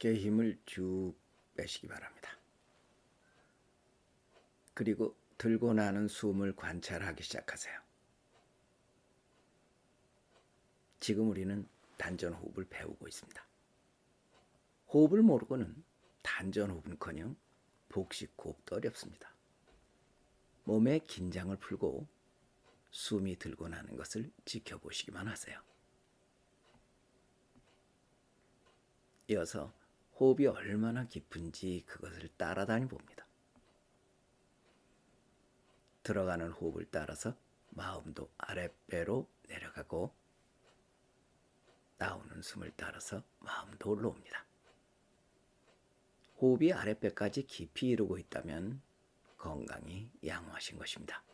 어깨에 힘을 쭉 빼시기 바랍니다. 그리고 들고 나는 숨을 관찰하기 시작하세요. 지금 우리는 단전 호흡을 배우고 있습니다. 호흡을 모르고는 단전 호흡은커녕 복식 호흡도 어렵습니다. 몸의 긴장을 풀고 숨이 들고 나는 것을 지켜보시기만 하세요. 이어서 호흡이 얼마나 깊은지 그것을 따라다니 봅니다. 들어가는 호흡을 따라서 마음도 아랫배로 내려가고 나오는 숨을 따라서 마음도 올라옵니다. 호흡이 아랫배까지 깊이 이루고 있다면 건강이 양호하신 것입니다.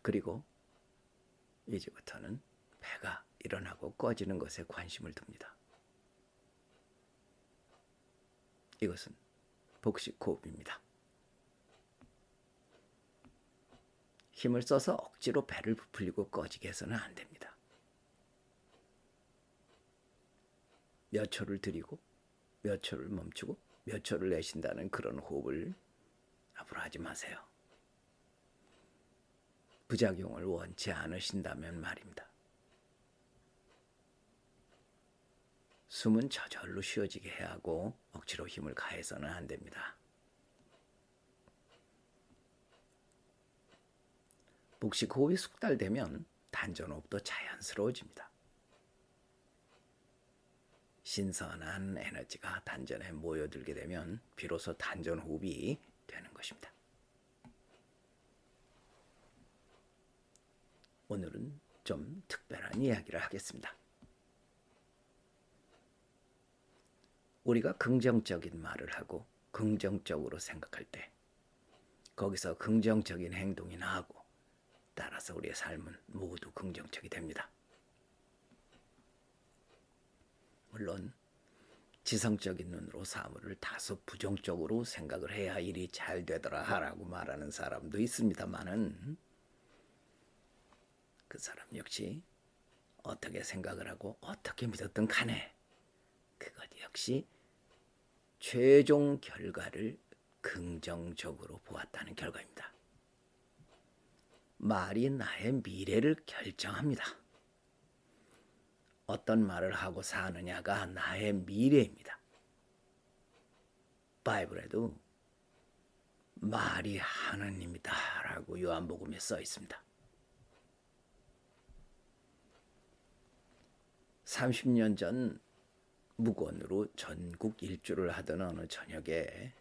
그리고 이제부터는 배가 일어나고 꺼지는 것에 관심을 둡니다. 이것은 복식 호흡입니다. 힘을 써서 억지로 배를 부풀리고 꺼지게 해서는 안 됩니다. 몇 초를 들이고 몇 초를 멈추고 몇 초를 내쉰다는 그런 호흡을 앞으로 하지 마세요. 부작용을 원치 않으신다면 말입니다. 숨은 저절로 쉬어지게 해야 하고 억지로 힘을 가해서는 안 됩니다. 복식 호흡이 숙달되면 단전 호흡도 자연스러워집니다. 신선한 에너지가 단전에 모여들게 되면 비로소 단전 호흡이 되는 것입니다. 오늘은 좀 특별한 이야기를 하겠습니다. 우리가 긍정적인 말을 하고 긍정적으로 생각할 때 거기서 긍정적인 행동이 나오고 따라서 우리의 삶은 모두 긍정적이 됩니다. 물론 지성적인 눈으로 사물을 다소 부정적으로 생각을 해야 일이 잘 되더라 라고 말하는 사람도 있습니다만은 그 사람 역시 어떻게 생각을 하고 어떻게 믿었든 간에 그것 역시 최종 결과를 긍정적으로 보았다는 결과입니다. 말이 나의 미래를 결정합니다. 어떤 말을 하고 사느냐가 나의 미래입니다. 바이블에도 말이 하느님이다 라고 요한복음에 써 있습니다. 30년 전 무건으로 전국 일주를 하던 어느 저녁에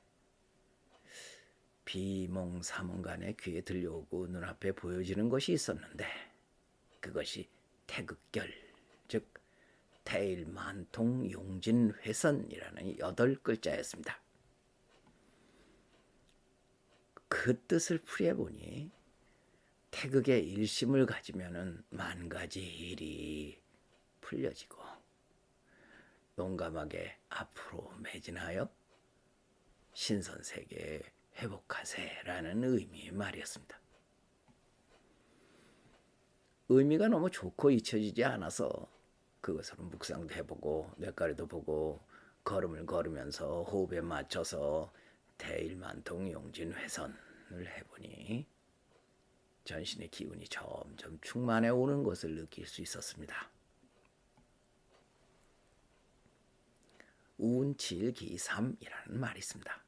비몽사몽간에 귀에 들려오고 눈앞에 보여지는 것이 있었는데 그것이 태극결, 즉 태일만통용진회선이라는 8글자였습니다. 그 뜻을 풀이해보니 태극의 일심을 가지면 만 가지 일이 풀려지고 용감하게 앞으로 매진하여 신선세계에 회복하세라는 의미의 말이었습니다. 의미가 너무 좋고 잊혀지지 않아서 그것으로 묵상도 해보고 뇌가리도 보고 걸음을 걸으면서 호흡에 맞춰서 대일만통용진회선을 해보니 전신의 기운이 점점 충만해 오는 것을 느낄 수 있었습니다. 운칠기삼이라는 말이 있습니다.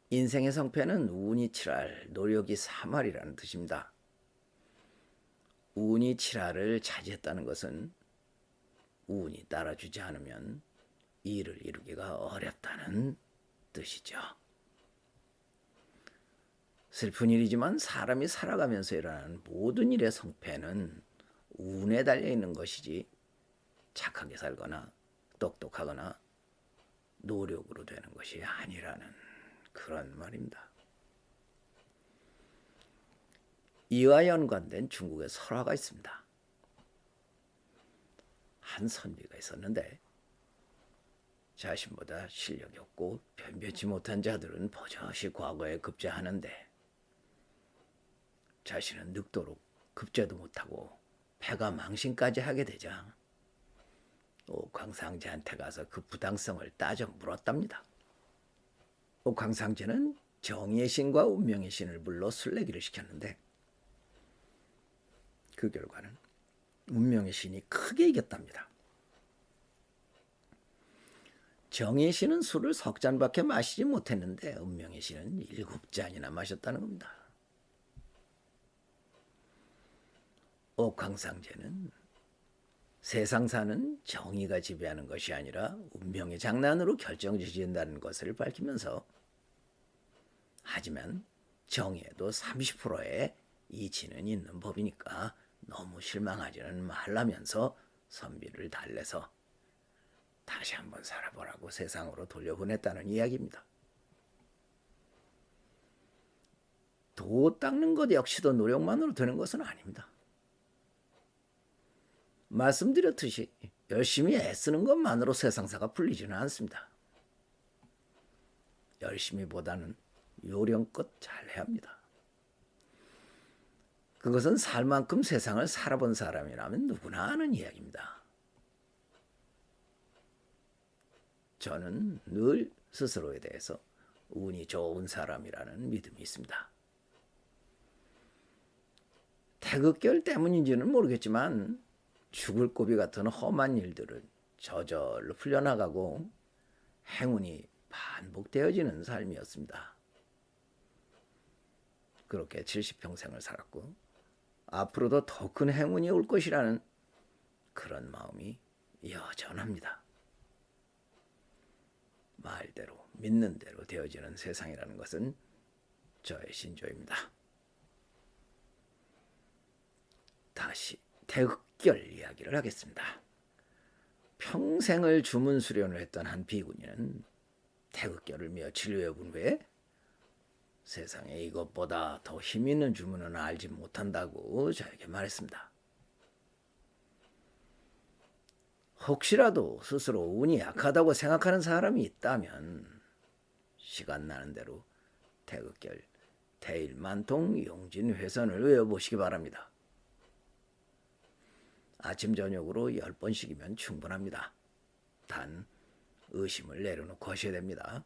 인생의 성패는 운이 7할, 노력이 3할이라는 뜻입니다. 운이 7할을 차지했다는 것은 운이 따라주지 않으면 일을 이루기가 어렵다는 뜻이죠. 슬픈 일이지만 사람이 살아가면서 일어나는 모든 일의 성패는 운에 달려있는 것이지 착하게 살거나 똑똑하거나 노력으로 되는 것이 아니라는 그런 말입니다. 이와 연관된 중국의 설화가 있습니다. 한 선비가 있었는데 자신보다 실력이 없고 변변치 못한 자들은 버젓이 과거에 급제하는데 자신은 늙도록 급제도 못하고 패가 망신까지 하게 되자 옥황상제한테 가서 그 부당성을 따져 물었답니다. 옥황상제는 정의의 신과 운명의 신을 불러 술래기를 시켰는데 그 결과는 운명의 신이 크게 이겼답니다. 정의의 신은 술을 3잔밖에 마시지 못했는데 운명의 신은 7잔이나 마셨다는 겁니다. 옥황상제는 세상사는 정의가 지배하는 것이 아니라 운명의 장난으로 결정지어진다는 것을 밝히면서 하지만 정의에도 30%의 이치는 있는 법이니까 너무 실망하지는 말라면서 선비를 달래서 다시 한번 살아보라고 세상으로 돌려보냈다는 이야기입니다. 도 닦는 것 역시도 노력만으로 되는 것은 아닙니다. 말씀드렸듯이 열심히 애쓰는 것만으로 세상사가 풀리지는 않습니다. 열심히보다는 요령껏 잘해야 합니다. 그것은 살 만큼 세상을 살아본 사람이라면 누구나 아는 이야기입니다. 저는 늘 스스로에 대해서 운이 좋은 사람이라는 믿음이 있습니다. 태극결 때문인지는 모르겠지만 죽을 고비 같은 험한 일들을 저절로 풀려나가고 행운이 반복되어지는 삶이었습니다. 그렇게 70평생을 살았고 앞으로도 더 큰 행운이 올 것이라는 그런 마음이 여전합니다. 말대로 믿는 대로 되어지는 세상이라는 것은 저의 신조입니다. 다시 태극결 이야기를 하겠습니다. 평생을 주문 수련을 했던 한 비구니는 태극결을 며칠 외워본 후에 세상에 이것보다 더 힘있는 주문은 알지 못한다고 저에게 말했습니다. 혹시라도 스스로 운이 약하다고 생각하는 사람이 있다면 시간 나는 대로 태극결, 태일만통, 용진회선을 외워보시기 바랍니다. 아침 저녁으로 10번씩이면 충분합니다. 단 의심을 내려놓고 하셔야 됩니다.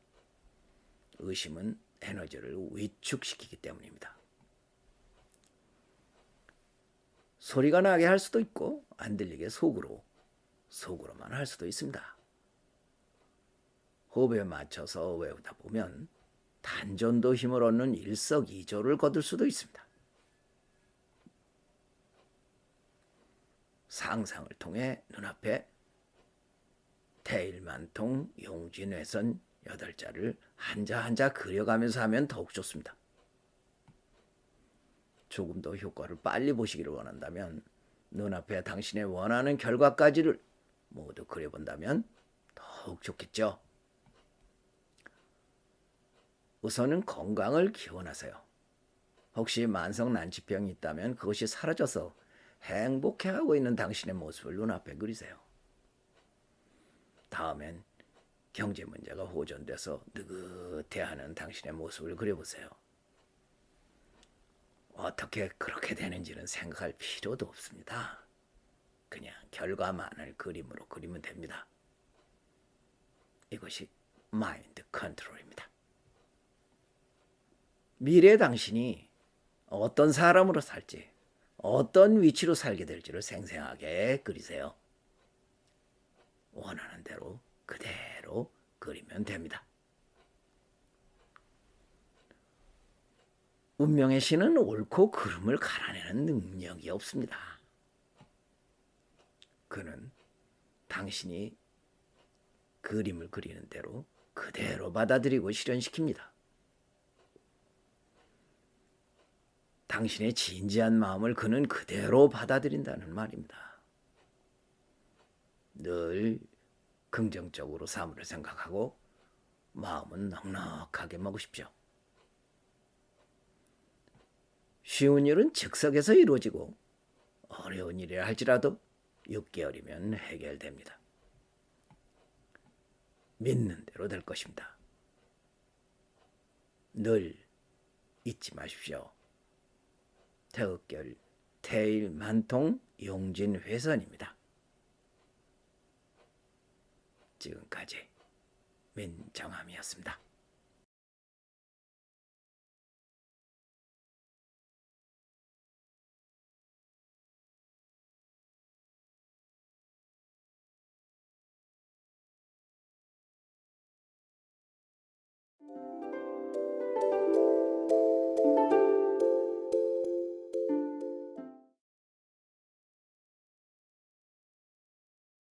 의심은 에너지를 위축시키기 때문입니다. 소리가 나게 할 수도 있고 안 들리게 속으로만 할 수도 있습니다. 호흡에 맞춰서 외우다 보면 단전도 힘을 얻는 일석이조를 거둘 수도 있습니다. 상상을 통해 눈앞에 태일만통, 용진회선 8자를 한자 한자 그려가면서 하면 더욱 좋습니다. 조금 더 효과를 빨리 보시기를 원한다면 눈앞에 당신의 원하는 결과까지를 모두 그려본다면 더욱 좋겠죠. 우선은 건강을 기원하세요. 혹시 만성 난치병이 있다면 그것이 사라져서 행복해하고 있는 당신의 모습을 눈앞에 그리세요. 다음엔 경제 문제가 호전돼서 느긋해하는 당신의 모습을 그려보세요. 어떻게 그렇게 되는지는 생각할 필요도 없습니다. 그냥 결과만을 그림으로 그리면 됩니다. 이것이 마인드 컨트롤입니다. 미래의 당신이 어떤 사람으로 살지, 어떤 위치로 살게 될지를 생생하게 그리세요. 원하는 대로 그대로 그리면 됩니다. 운명의 신은 옳고 그름을 갈아내는 능력이 없습니다. 그는 당신이 그림을 그리는 대로 그대로 받아들이고 실현시킵니다. 당신의 진지한 마음을 그는 그대로 받아들인다는 말입니다. 늘 긍정적으로 사물을 생각하고 마음은 넉넉하게 먹으십시오. 쉬운 일은 즉석에서 이루어지고 어려운 일이라 할지라도 6개월이면 해결됩니다. 믿는 대로 될 것입니다. 늘 잊지 마십시오. 태극결, 태일만통, 용진회선입니다. 지금까지 민정함이었습니다.